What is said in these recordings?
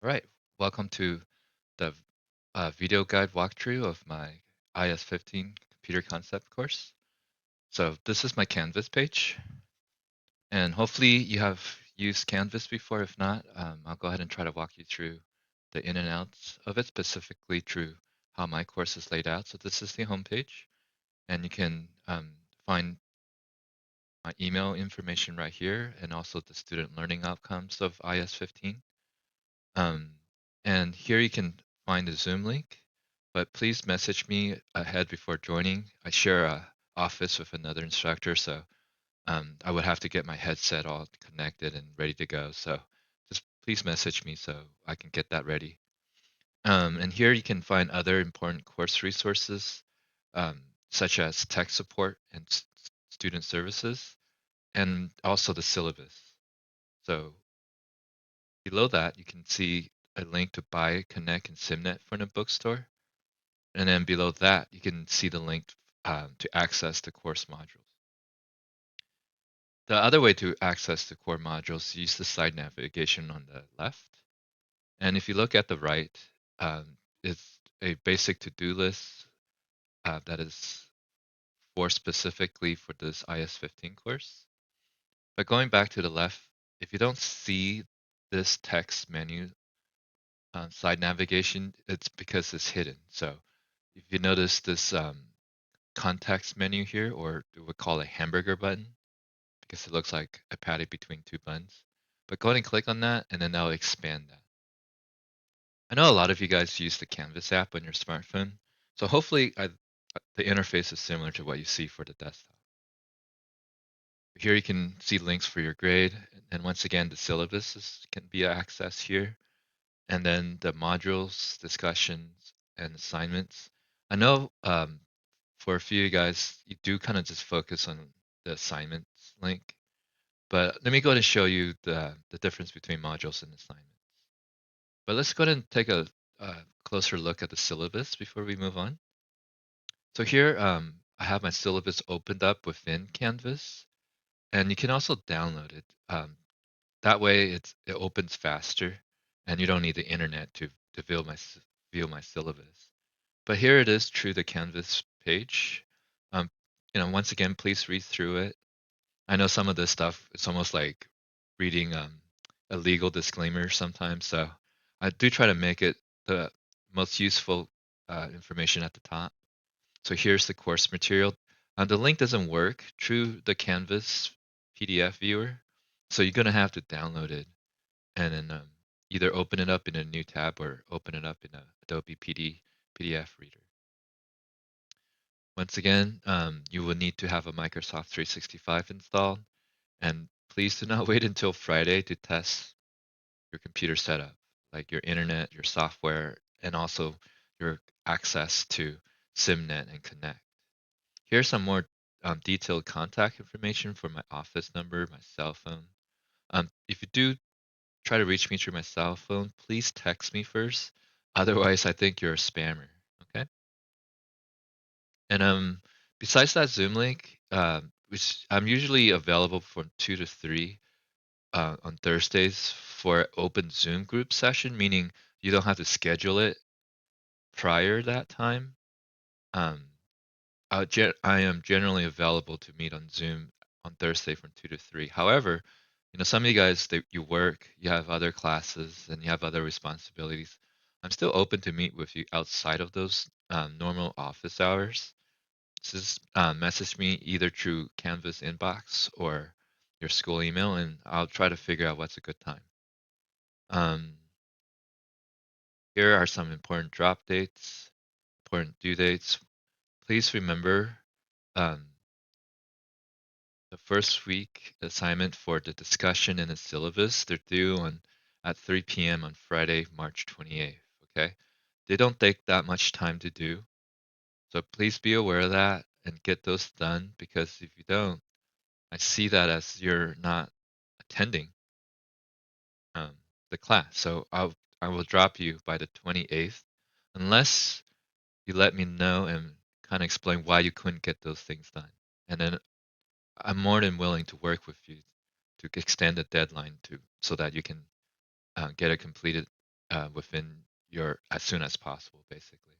All right, welcome to the video guide walkthrough of my IS-15 computer concept course. So this is my Canvas page, and hopefully you have used Canvas before. If not, I'll go ahead and try to walk you through the in and outs of it, specifically through how my course is laid out. So this is the home page, and you can find my email information right here, and also the student learning outcomes of IS-15. Um, and here you can find the Zoom link, but please message me ahead before joining. I share a office with another instructor, so I would have to get my headset all connected and ready to go. So just please message me so I can get that ready. And here you can find other important course resources, um, such as tech support and student services, and also the syllabus. So below that, you can see a link to buy, connect, and SimNet from the bookstore. And then below that, you can see the link to access the course modules. The other way to access the core modules, use the side navigation on the left. And if you look at the right, it's a basic to-do list that is for specifically for this IS-15 course. But going back to the left, if you don't see this text menu side navigation, it's because it's hidden. So if you notice this context menu here, or we would call it hamburger button, because it looks like a patty between two buns. But go ahead and click on that, and then that'll expand that. I know a lot of you guys use the Canvas app on your smartphone, so hopefully the interface is similar to what you see for the desktop. Here you can see links for your grade, and once again, the can be accessed here, and then the modules, discussions, and assignments. I know for a few of you guys, you do kind of just focus on the assignments link, but let me go ahead and show you the difference between modules and assignments. But let's go ahead and take a closer look at the syllabus before we move on. So here, I have my syllabus opened up within Canvas, and you can also download it. That way, it opens faster, and you don't need the internet to view my syllabus. But here it is through the Canvas page. Um, once again, please read through it. I know some of this stuff, it's almost like reading a legal disclaimer sometimes. So I do try to make it the most useful information at the top. So here's the course material. The link doesn't work through the Canvas PDF viewer. So you're going to have to download it and then either open it up in a new tab or open it up in a Adobe PDF reader. Once again, you will need to have a Microsoft 365 installed, and please do not wait until Friday to test your computer setup, like your internet, your software, and also your access to SimNet and Connect. Here's some more detailed contact information for my office number, my cell phone. If you do try to reach me through my cell phone, please text me first. Otherwise, I think you're a spammer. Okay. And besides that Zoom link, which I'm usually available from 2 to 3 on Thursdays for open Zoom group session, meaning you don't have to schedule it prior that time. Um, I am generally available to meet on Zoom on Thursday from 2 to 3. However, some of you guys that you work, you have other classes, and you have other responsibilities. I'm still open to meet with you outside of those normal office hours. Just message me either through Canvas inbox or your school email, and I'll try to figure out what's a good time. Um, Here are some important drop dates, important due dates. Please remember um, the first week assignment for the discussion and the syllabus, they're due on at 3 p.m. on Friday, March 28th. Okay. They don't take that much time to do. So please be aware of that and get those done, because if you don't, I see that as you're not attending um, the class. So I will drop you by the 28th unless you let me know and kind of explain why you couldn't get those things done. And then I'm more than willing to work with you to extend the deadline to so that you can get it completed within your as soon as possible, basically.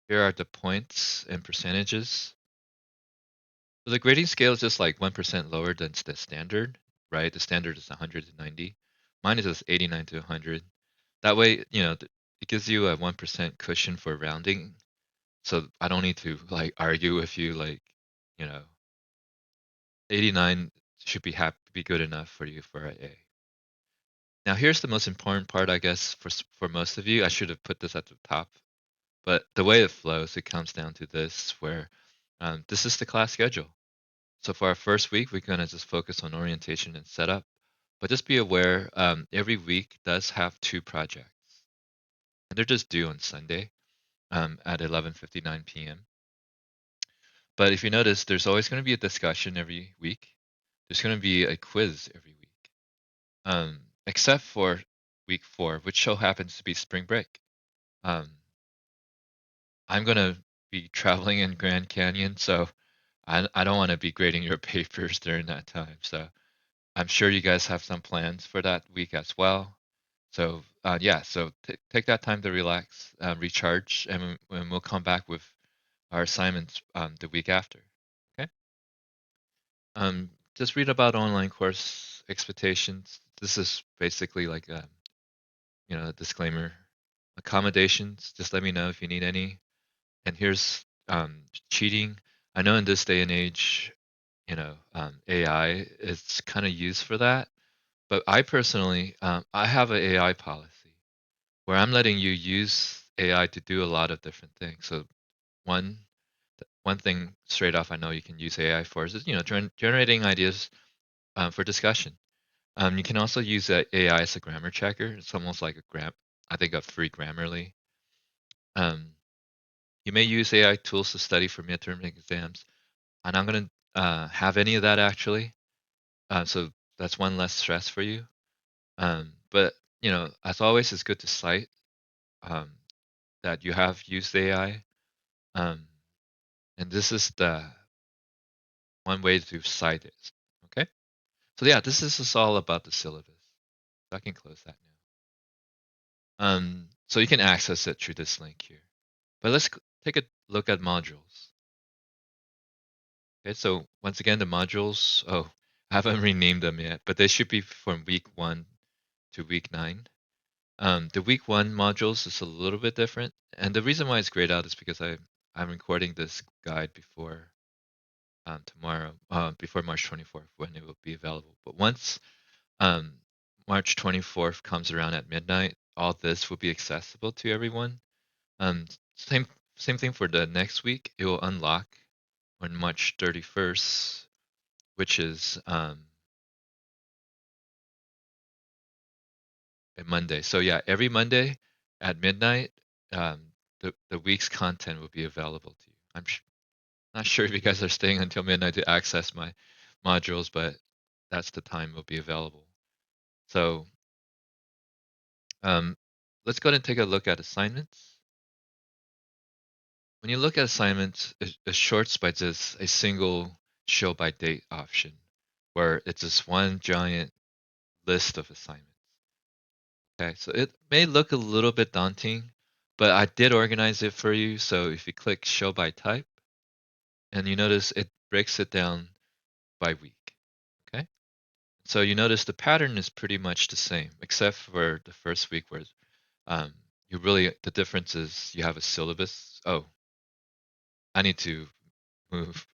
Here are the points and percentages. So the grading scale is just like 1% lower than the standard, right? The standard is 100 to 90. Mine is just 89 to 100. That way, it gives you a 1% cushion for rounding. So I don't need to like argue with you like, you know, 89 should be good enough for you for an A. Now here's the most important part, I guess, for most of you. I should have put this at the top, but the way it flows, it comes down to this, where this is the class schedule. So for our first week, we're gonna just focus on orientation and setup, but just be aware, every week does have two projects, and they're just due on Sunday at 11:59 p.m. But if you notice, there's always going to be a discussion every week. There's going to be a quiz every week, except for week 4, which so happens to be spring break. Um, I'm going to be traveling in Grand Canyon, so I don't want to be grading your papers during that time. So I'm sure you guys have some plans for that week as well. So yeah, so take that time to relax, recharge, and we'll come back with our assignments the week after. Okay. Just read about online course expectations. This is basically like a disclaimer. Accommodations. Just let me know if you need any. And here's cheating. I know in this day and age, AI is kind of used for that. But I personally, I have an AI policy where I'm letting you use AI to do a lot of different things. So one one thing straight off I know you can use AI for is generating ideas for discussion. You can also use AI as a grammar checker. It's almost like I think a free Grammarly. Um, you may use AI tools to study for midterm exams. I'm not going to have any of that actually. So that's one less stress for you. But as always, it's good to cite um, that you have used AI. Um, and this is the one way to cite it. Okay. So yeah, this is just all about the syllabus. So I can close that now. So you can access it through this link here. But let's take a look at modules. Okay, so once again, the modules, I haven't renamed them yet, but they should be from week 1 to week 9. The week 1 modules is a little bit different. And the reason why it's grayed out is because I'm recording this guide before tomorrow, before March 24th, when it will be available. But once um, March 24th comes around at midnight, all this will be accessible to everyone. Um, same same thing for the next week. It will unlock on March 31st, which is a Monday. So yeah, every Monday at midnight, the week's content will be available to you. Not sure if you guys are staying until midnight to access my modules, but that's the time will be available. So um, let's go ahead and take a look at assignments. When you look at assignments, it shorts by just a single show by date option, where it's just one giant list of assignments. Okay, so it may look a little bit daunting, but I did organize it for you. So if you click show by type, and you notice it breaks it down by week. Okay, so you notice the pattern is pretty much the same, except for the first week where um, the difference is you have a syllabus. Oh, I need to move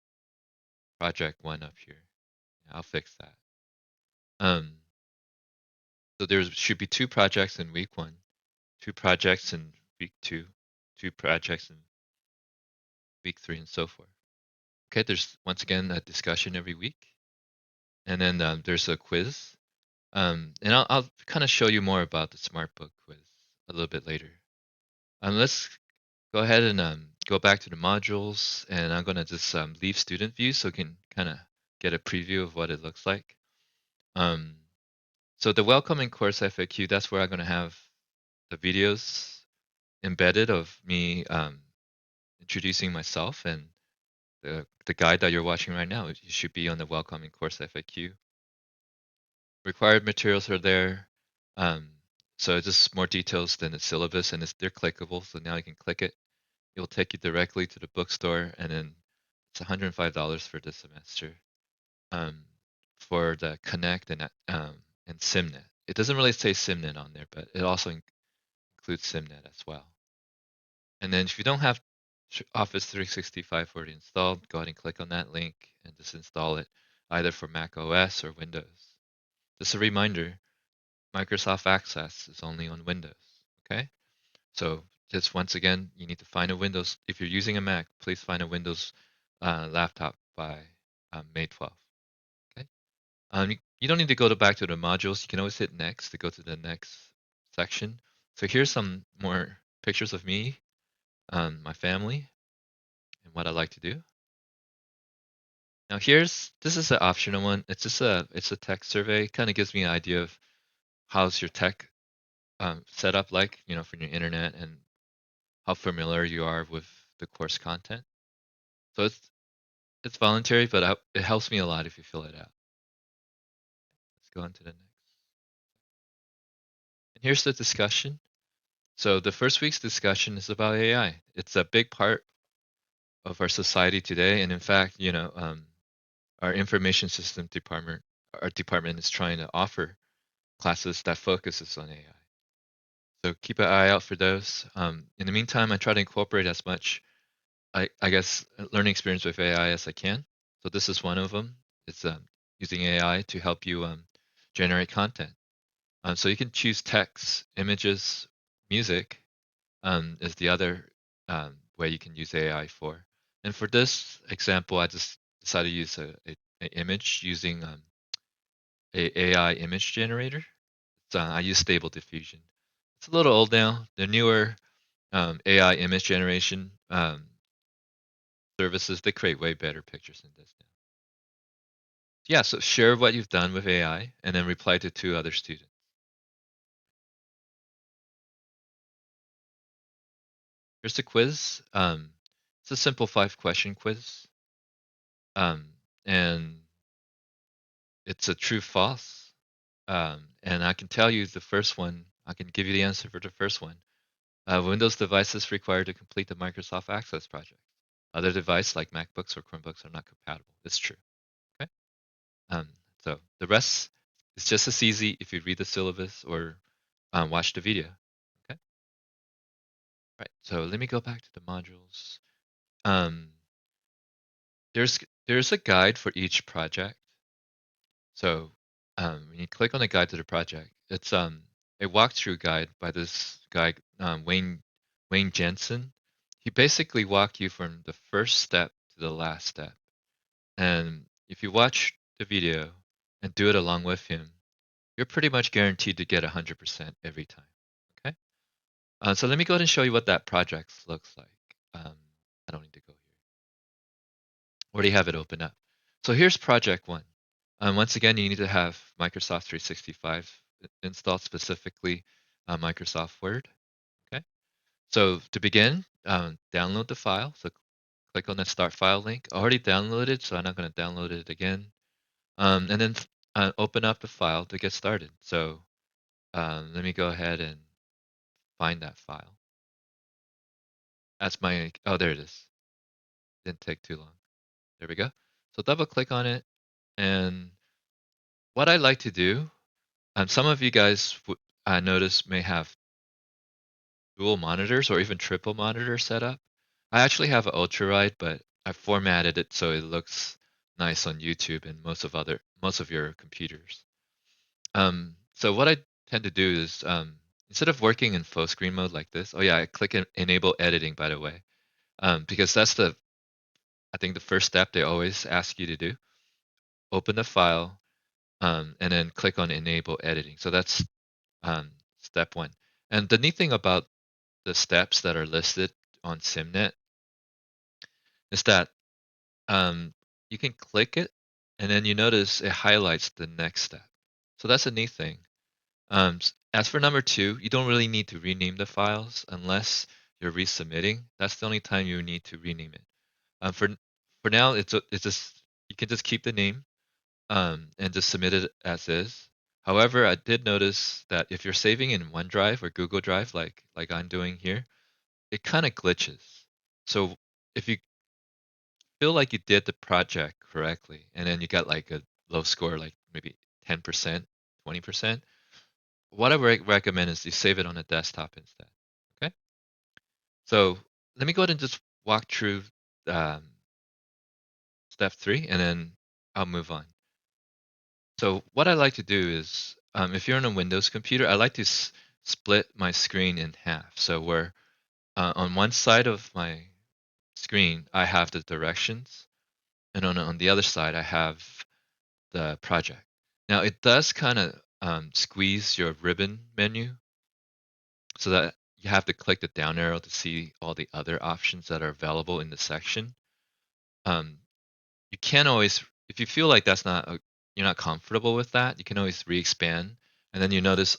project 1 up here. I'll fix that. Um, so there should be 2 projects in week 1, 2 projects in week 2, 2 projects in week 3, and so forth. Okay, there's once again a discussion every week, and then there's a quiz. And I'll kind of show you more about the Smart Book quiz a little bit later. Let's go ahead and go back to the modules, and I'm going to just leave student view so you can kind of get a preview of what it looks like. Um, so the welcoming course FAQ, that's where I'm going to have the videos embedded of me introducing myself, and the guide that you're watching right now. You should be on the welcoming course FAQ. Required materials are there. Um, So just more details than the syllabus, and they're clickable. So now you can click it. It will take you directly to the bookstore, and then it's $105 for this semester um, for the Connect and SimNet. It doesn't really say SimNet on there, but it also includes SimNet as well. And then if you don't have Office 365 already installed, go ahead and click on that link and just install it either for Mac OS or Windows. Just a reminder, Microsoft Access is only on Windows, okay? So just once again, you need to find a Windows. If you're using a Mac, please find a Windows laptop by May 12th, okay? You don't need to go back to the modules. You can always hit next to go to the next section. So here's some more pictures of me, my family, and what I like to do. Now this is an optional one. It's a tech survey. Kind of gives me an idea of how's your tech setup like, for your internet and how familiar you are with the course content. So it's voluntary, but it helps me a lot if you fill it out. Let's go on to the next. And here's the discussion. So the first week's discussion is about AI. It's a big part of our society today, and in fact, our information system department, our department is trying to offer classes that focuses on AI. So keep an eye out for those. In the meantime, I try to incorporate as much, I guess, learning experience with AI as I can. So this is one of them. It's using AI to help you generate content. So you can choose text, images, music is the other way you can use AI for. And for this example, I just decided to use a image using a AI image generator. I use Stable Diffusion. It's a little old now. The newer AI image generation services, they create way better pictures than this now. Yeah, so share what you've done with AI and then reply to two other students. Here's a quiz. It's a simple 5-question quiz. Um, and it's a true false. And I can tell you the first one, I can give you the answer for the first one. Windows devices required to complete the Microsoft Access project. Other devices like MacBooks or Chromebooks are not compatible. It's true. Okay. Um, so the rest is just as easy if you read the syllabus or watch the video. Okay. Right. So let me go back to the modules. Um, there's there's a guide for each project. So when you click on the guide to the project, it's a walkthrough guide by this guy Wayne Jensen. He basically walked you from the first step to the last step. And if you watch the video and do it along with him, you're pretty much guaranteed to get 100% every time. Okay. So let me go ahead and show you what that project looks like. I don't need to go here. Already have it open up. So here's project one. Once again, you need to have Microsoft 365 installed, specifically Microsoft Word. Okay. So to begin, download the file. So click on the Start File link. I already downloaded, so I'm not going to download it again. And then open up the file to get started. So let me go ahead and find that file. That's oh, there it is. Didn't take too long. There we go. So double click on it. And what I like to do, some of you guys I notice may have dual monitors or even triple monitor setup. I actually have an ultra wide, but I formatted it so it looks nice on YouTube and most of your computers. So what I tend to do is instead of working in full screen mode like this, oh yeah, I click enable editing, by the way, because that's I think the first step they always ask you to do. Open the file and then click on enable editing. So that's step one. And the neat thing about the steps that are listed on SimNet is that you can click it and then you notice it highlights the next step. So that's a neat thing. As for number two, you don't really need to rename the files unless you're resubmitting. That's the only time you need to rename it. For now, it's just you can just keep the name and just submit it as is. However, I did notice that if you're saving in OneDrive or Google Drive, like I'm doing here, it kind of glitches. So if you feel like you did the project correctly, and then you got like a low score, like maybe 10%, 20%, what I recommend is you save it on a desktop instead. Okay. So let me go ahead and just walk through um, step 3, and then I'll move on. So what I like to do is, if you're on a Windows computer, I like to split my screen in half. So where on one side of my screen, I have the directions, and on the other side, I have the project. Now it does kind of squeeze your ribbon menu so that you have to click the down arrow to see all the other options that are available in the section. Um, you can always, if you feel like that's not you're not comfortable with that, you can always re-expand, and then you notice,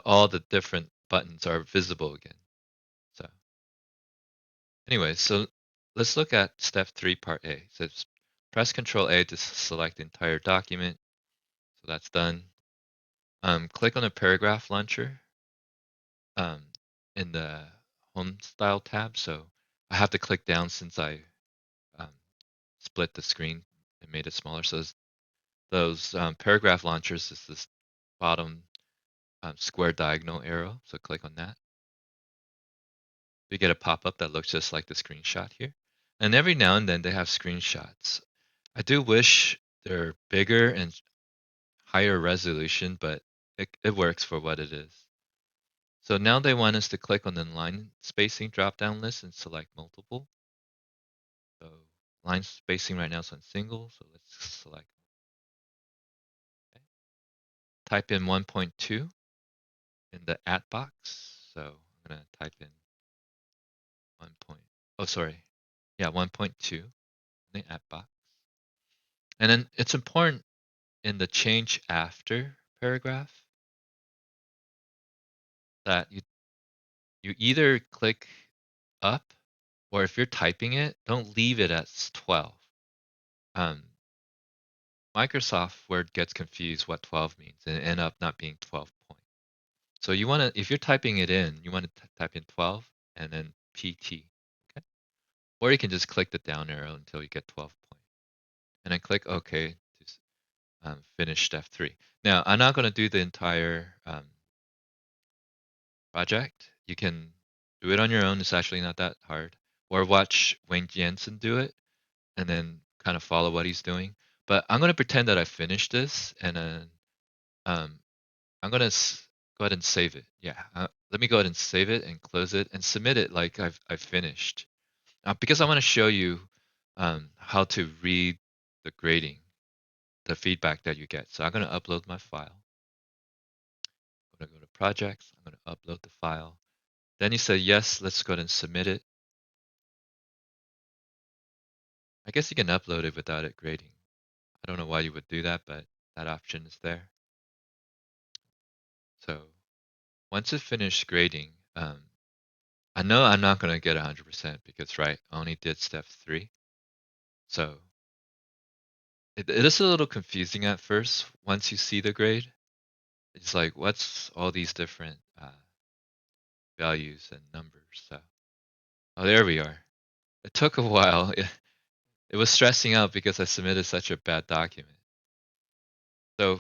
all the different buttons are visible again. So anyway, so let's look at step 3, part A. It says press Control A to select the entire document. So that's done. Click on the paragraph launcher um, in the home style tab. So I have to click down since I um, split the screen and made it smaller. So those paragraph launchers is this bottom square diagonal arrow. So click on that. You get a pop-up that looks just like the screenshot here. And every now and then they have screenshots. I do wish they're bigger and higher resolution, but it works for what it is. So now they want us to click on the line spacing drop-down list and select multiple. So line spacing right now is on single, so let's select. Okay. Type in 1.2 in the at box. So I'm gonna type in 1 point. Oh, sorry. Yeah, 1.2 in the at box. And then it's important in the change after paragraph that you either click up, or if you're typing it, don't leave it at 12. Um, Microsoft Word gets confused what 12 means and end up not being 12 point. So you want to, if you're typing it in, you want to type in 12 and then PT. Okay. Or you can just click the down arrow until you get 12 point. And then click OK to finish step 3. Now, I'm not going to do the entire project. You can do it on your own. It's actually not that hard. Or watch Wayne Jensen do it and then kind of follow what he's doing. But I'm going to pretend that I finished this, and then um, I'm going to go ahead and save it. Yeah, let me go ahead and save it and close it and submit it like I've finished. Because I want to show you how to read the grading, the feedback that you get. So I'm going to upload my file. I'm going to go to projects. I'm going to upload the file. Then you say, yes, let's go ahead and submit it. I guess you can upload it without it grading. I don't know why you would do that, but that option is there. So once it's finished grading, I know I'm not going to get 100% because, right, I only did step 3. So it is a little confusing at first once you see the grade. It's like, what's all these different values and numbers? So, oh, there we are. It took a while. It was stressing out because I submitted such a bad document. So,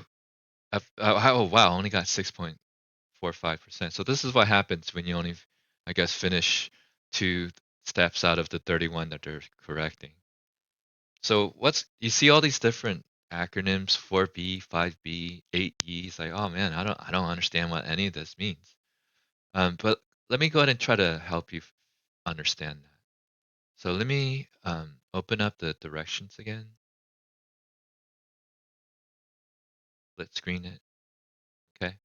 oh wow, I only got 6.45%. So this is what happens when you only, I guess, finish 2 steps out of the 31 that they're correcting. So you see all these different acronyms, 4B, 5B, 8E. It's like, oh man, I don't understand what any of this means. But let me go ahead and try to help you understand that. So let me open up the directions again. Let's screen it. Okay.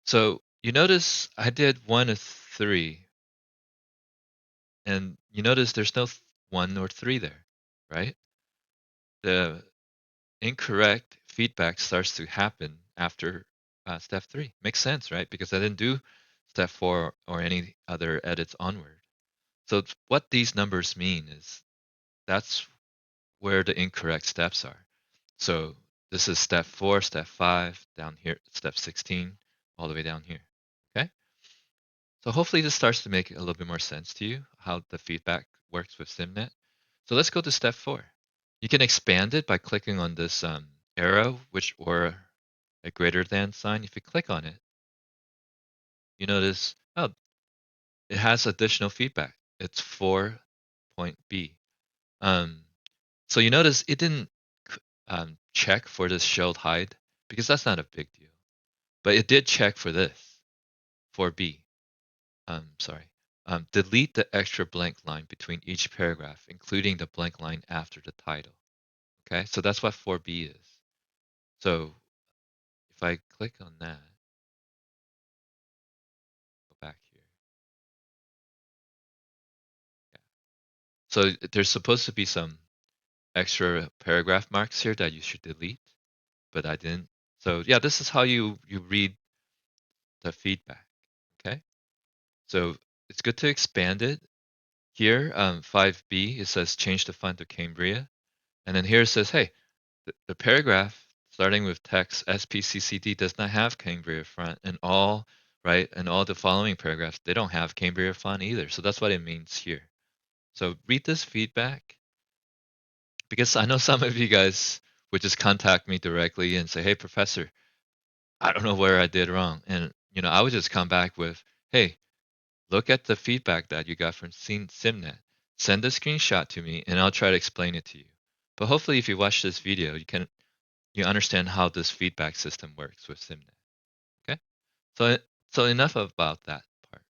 So you notice I did 1 of 3, and you notice there's no 1 or 3 there, right? The incorrect feedback starts to happen after step 3. Makes sense, right? Because I didn't do step 4 or any other edits onward. So what these numbers mean is that's where the incorrect steps are. So This is step 4, step 5, down here, step 16, all the way down here. Okay? So hopefully this starts to make a little bit more sense to you, how the feedback works with SimNet. So let's go to step 4. You can expand it by clicking on this arrow, or a greater than sign. If you click on it, you notice, oh, it has additional feedback. It's 4.b. Um, so you notice it didn't check for this shelled hide because that's not a big deal. But it did check for this, for B. Sorry. Delete the extra blank line between each paragraph, including the blank line after the title. Okay, so that's what 4B is. So if I click on that, go back here. Yeah. So there's supposed to be some extra paragraph marks here that you should delete, but I didn't. So yeah, this is how you read the feedback. Okay, so it's good to expand it. Here, 5B, it says change the font to Cambria. And then here it says, hey, the paragraph starting with text SPCCD does not have Cambria font, and all right, and all the following paragraphs, they don't have Cambria font either. So that's what it means here. So read this feedback, because I know some of you guys would just contact me directly and say, hey, professor, I don't know where I did wrong. And, I would just come back with, hey, look at the feedback that you got from SimNet. Send a screenshot to me and I'll try to explain it to you. But hopefully if you watch this video, you understand how this feedback system works with SimNet. Okay? So enough about that part.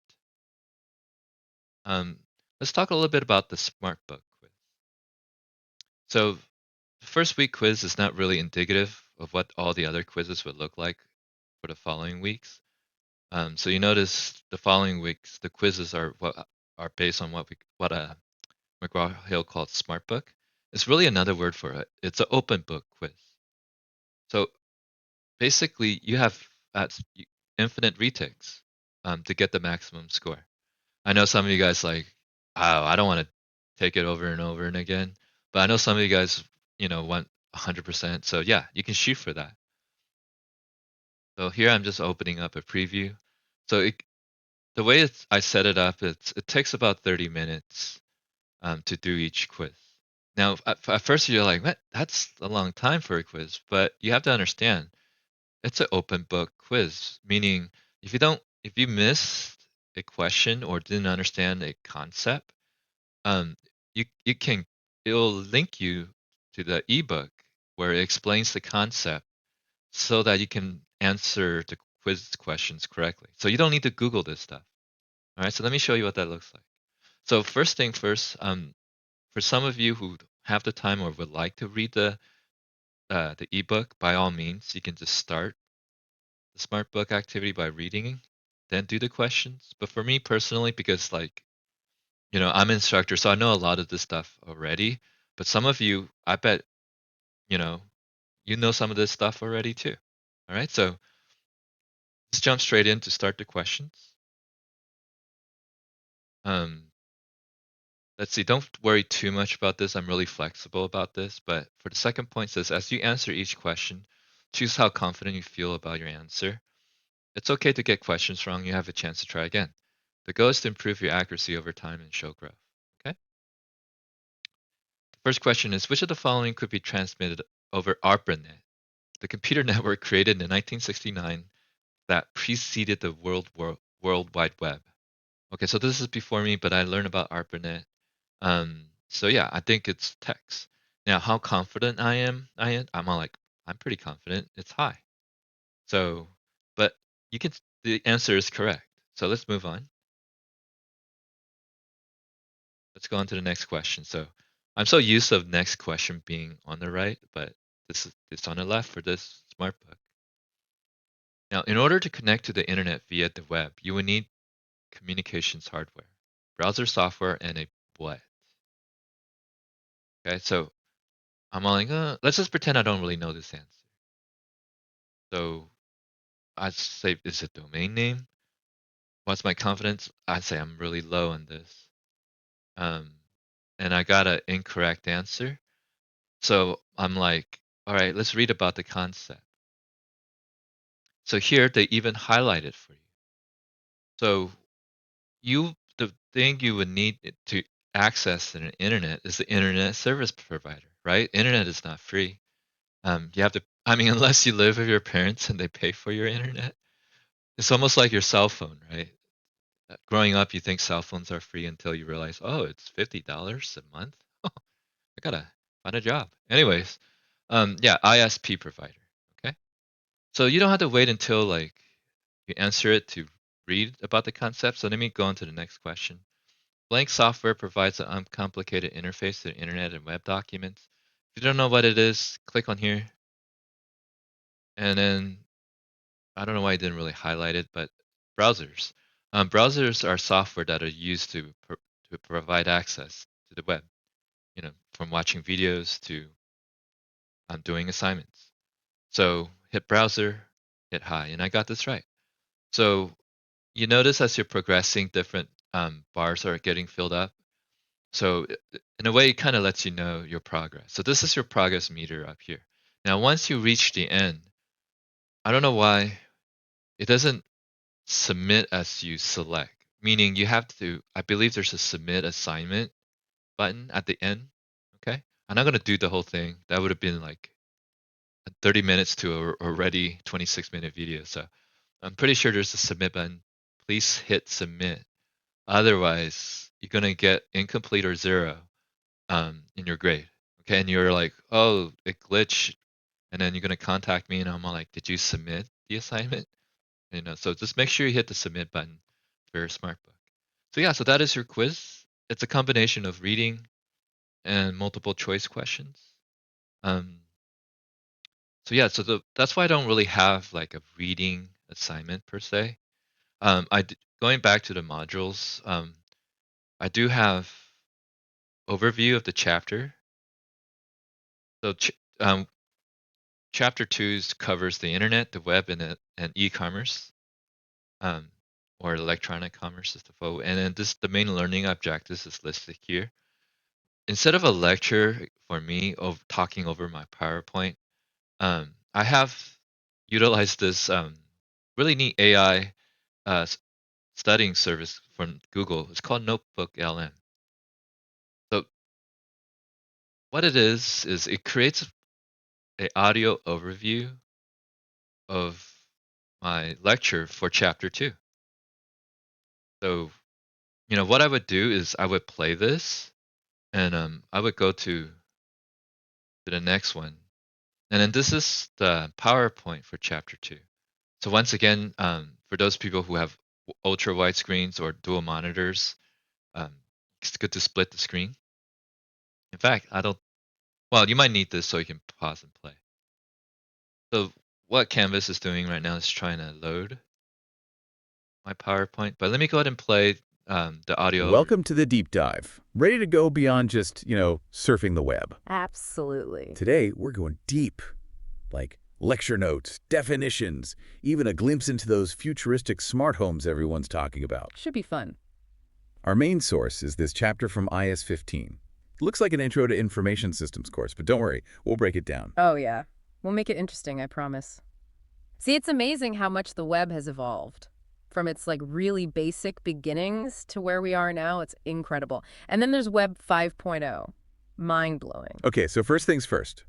Um, let's talk a little bit about the SmartBook quiz. So the first week quiz is not really indicative of what all the other quizzes would look like for the following weeks. So you notice the following weeks, the quizzes are based on what McGraw-Hill called SmartBook. It's really another word for it. It's an open book quiz. So basically, you have infinite retakes to get the maximum score. I know some of you guys like, oh, I don't want to take it over and over and again, but I know some of you guys, want 100%. So yeah, you can shoot for that. So here I'm just opening up a preview. So the way I set it up, it takes about 30 minutes to do each quiz. Now, at first you're like, what? That's a long time for a quiz, but you have to understand it's an open book quiz, meaning if you missed a question or didn't understand a concept, um, you can it'll link you to the ebook where it explains the concept so that you can answer the quiz questions correctly. So you don't need to Google this stuff. All right, so let me show you what that looks like. So first thing first, for some of you who have the time or would like to read the ebook, by all means, you can just start the smart book activity by reading, then do the questions. But for me personally, because I'm an instructor, so I know a lot of this stuff already. But some of you, I bet, you know, you know some of this stuff already too. All right, so let's jump straight in to start the questions. Um, let's see, don't worry too much about this. I'm really flexible about this. But for the second point, it says, as you answer each question, choose how confident you feel about your answer. It's okay to get questions wrong. You have a chance to try again. The goal is to improve your accuracy over time and show growth. Okay? The first question is, which of the following could be transmitted over ARPANET, the computer network created in 1969 that preceded the World Wide Web? Okay, so this is before me, but I learned about ARPANET. So yeah, I think it's text. Now, how confident I'm pretty confident. It's high. So, but the answer is correct. So let's move on. Let's go on to the next question. So I'm so used to the next question being on the right, but it's on the left for this smart book. Now, in order to connect to the internet via the web, you will need communications hardware, browser software, and a what? Okay, so I'm all like, let's just pretend I don't really know this answer. So I'd say, is it domain name? What's my confidence? I'd say I'm really low on this. Um, and I got an incorrect answer. So I'm like, All right, let's read about the concept. So here they even highlight it for you. So the thing you would need to access the internet is the internet service provider, right? Internet is not free. You have to, I mean, unless you live with your parents and they pay for your internet, it's almost like your cell phone, right? Growing up, you think cell phones are free until you realize, oh, it's $50 a month. Oh, I gotta find a job. Anyways, yeah, ISP provider. Okay, so you don't have to wait until like you answer it to read about the concept. So let me go on to the next question. Blank software provides an uncomplicated interface to the internet and web documents. If you don't know what it is, click on here, and then I don't know why I didn't really highlight it, but browsers. Browsers are software that are used to provide access to the web. From watching videos to doing assignments. So hit browser, hit hi, and I got this right. So you notice as you're progressing, different bars are getting filled up. So in a way, it kind of lets you know your progress. So this is your progress meter up here. Now, once you reach the end, I don't know why it doesn't submit as you select, meaning you have to, I believe there's a submit assignment button at the end. Okay. I'm not going to do the whole thing. That would have been like 30 minutes to a already 26-minute video. So I'm pretty sure there's a submit button. Please hit submit. Otherwise, you're going to get incomplete or zero in your grade. Okay. And you're like, oh, it glitched. And then you're going to contact me and I'm like, did you submit the assignment? So just make sure you hit the submit button for your smart book. So yeah, so that is your quiz. It's a combination of reading and multiple choice questions. Um, so yeah, that's why I don't really have like a reading assignment per se. Going back to the modules, I do have overview of the chapter. So chapter two covers the internet, the web, and e-commerce, um, or electronic commerce is the full. And then the main learning objectives is listed here. Instead of a lecture for me of talking over my PowerPoint, I have utilized this really neat AI studying service from Google. It's called Notebook LM. So what it is it creates a audio overview of my lecture for chapter two. So, what I would do is I would play this and I would go to the next one. And then this is the PowerPoint for chapter two. So once again, for those people who have ultra wide screens or dual monitors, um, it's good to split the screen. In fact, I don't, well, you might need this so you can pause and play. So what Canvas is doing right now is trying to load my PowerPoint, but let me go ahead and play the audio over. Welcome to the deep dive. Ready to go beyond just, surfing the web. Absolutely. Today, we're going deep, like lecture notes, definitions, even a glimpse into those futuristic smart homes everyone's talking about. Should be fun. Our main source is this chapter from IS-15. Looks like an Intro to Information Systems course, but don't worry, we'll break it down. Oh, yeah. We'll make it interesting, I promise. See, it's amazing how much the web has evolved. From its really basic beginnings to where we are now, it's incredible. And then there's Web 5.0. Mind-blowing. Okay, so first things first.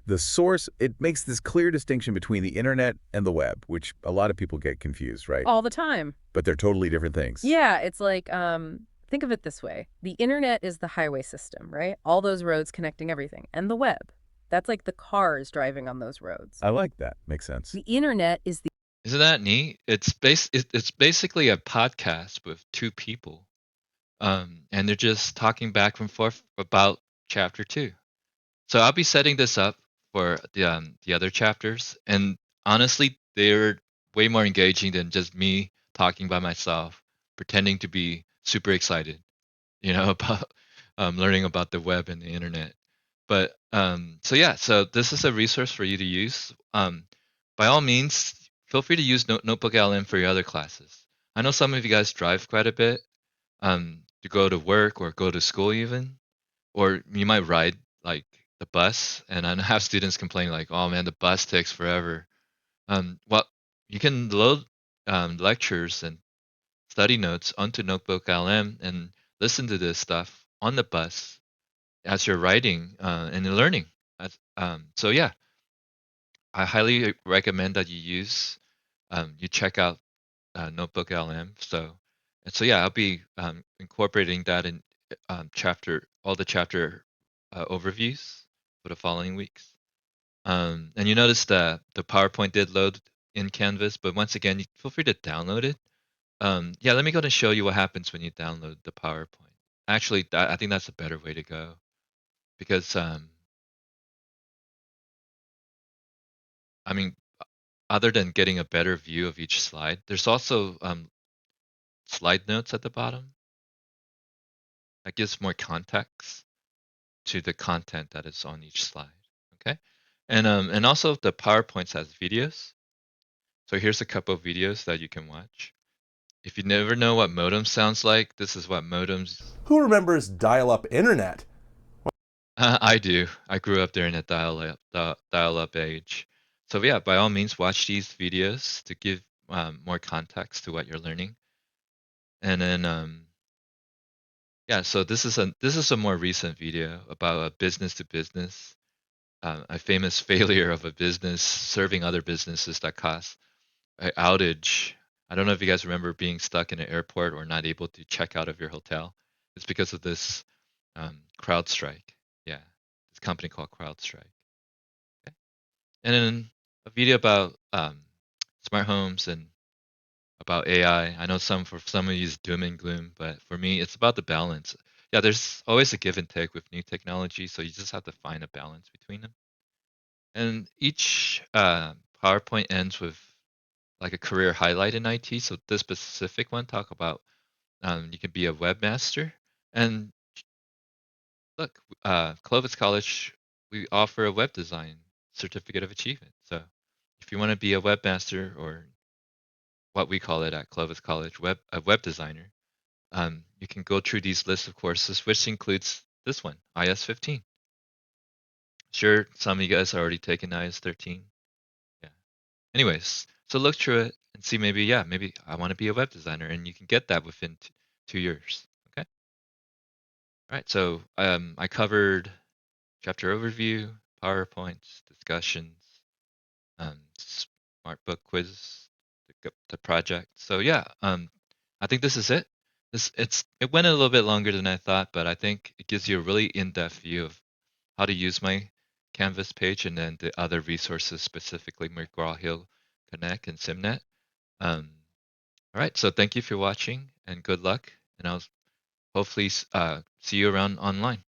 The source, it makes this clear distinction between the internet and the web, which a lot of people get confused, right? All the time. But they're totally different things. Yeah, it's like, think of it this way. The internet is the highway system, right? All those roads connecting everything. And the web. That's like the cars driving on those roads. I like that. Makes sense. The internet is the... Isn't that neat? It's basically a podcast with two people, and they're just talking back and forth about chapter two. So I'll be setting this up for the other chapters, and honestly, they're way more engaging than just me talking by myself, pretending to be super excited, about learning about the web and the internet. But so yeah, so this is a resource for you to use. By all means, feel free to use Notebook LM for your other classes. I know some of you guys drive quite a bit to go to work or go to school even, or you might ride like the bus, and I have students complain like, "Oh man, the bus takes forever." Well, you can load lectures and study notes onto Notebook LM and listen to this stuff on the bus as you're writing and learning. So yeah, I highly recommend that you check out Notebook LM. So yeah, I'll be incorporating that in all the chapter overviews for the following weeks. And you notice that the PowerPoint did load in Canvas, but once again, you feel free to download it. Yeah, let me go and show you what happens when you download the PowerPoint. Actually, I think that's a better way to go because I mean, other than getting a better view of each slide, there's also slide notes at the bottom that gives more context to the content that is on each slide. Okay, and also the PowerPoints has videos. So here's a couple of videos that you can watch. If you never know what modem sounds like, this is what modems. Who remembers dial-up internet? I do. I grew up during the dial-up age. So yeah, by all means, watch these videos to give more context to what you're learning. And then yeah, so this is a more recent video about a business to business, a famous failure of a business serving other businesses that caused an outage. I don't know if you guys remember being stuck in an airport or not able to check out of your hotel. It's because of this CrowdStrike. Yeah, this company called CrowdStrike. Okay. And then a video about smart homes and about AI. I know for some of you is doom and gloom, but for me, it's about the balance. Yeah, there's always a give and take with new technology, so you just have to find a balance between them. And each PowerPoint ends with like a career highlight in IT. So this specific one talk about you can be a webmaster. And look, Clovis College, we offer a web design certificate of achievement. So if you want to be a webmaster or what we call it at Clovis College, a web designer, you can go through these lists of courses, which includes this one, IS-15. Sure, some of you guys are already taking IS-13. Yeah. Anyways, so look through it and see maybe I want to be a web designer, and you can get that within 2 years. Okay. All right. So I covered chapter overview, PowerPoints, discussions, smart book quiz, the project. So yeah, I think this is it. It went a little bit longer than I thought, but I think it gives you a really in-depth view of how to use my Canvas page and then the other resources, specifically McGraw-Hill Connect and SimNet. Um, all right, so thank you for watching and good luck, and I'll hopefully see you around online.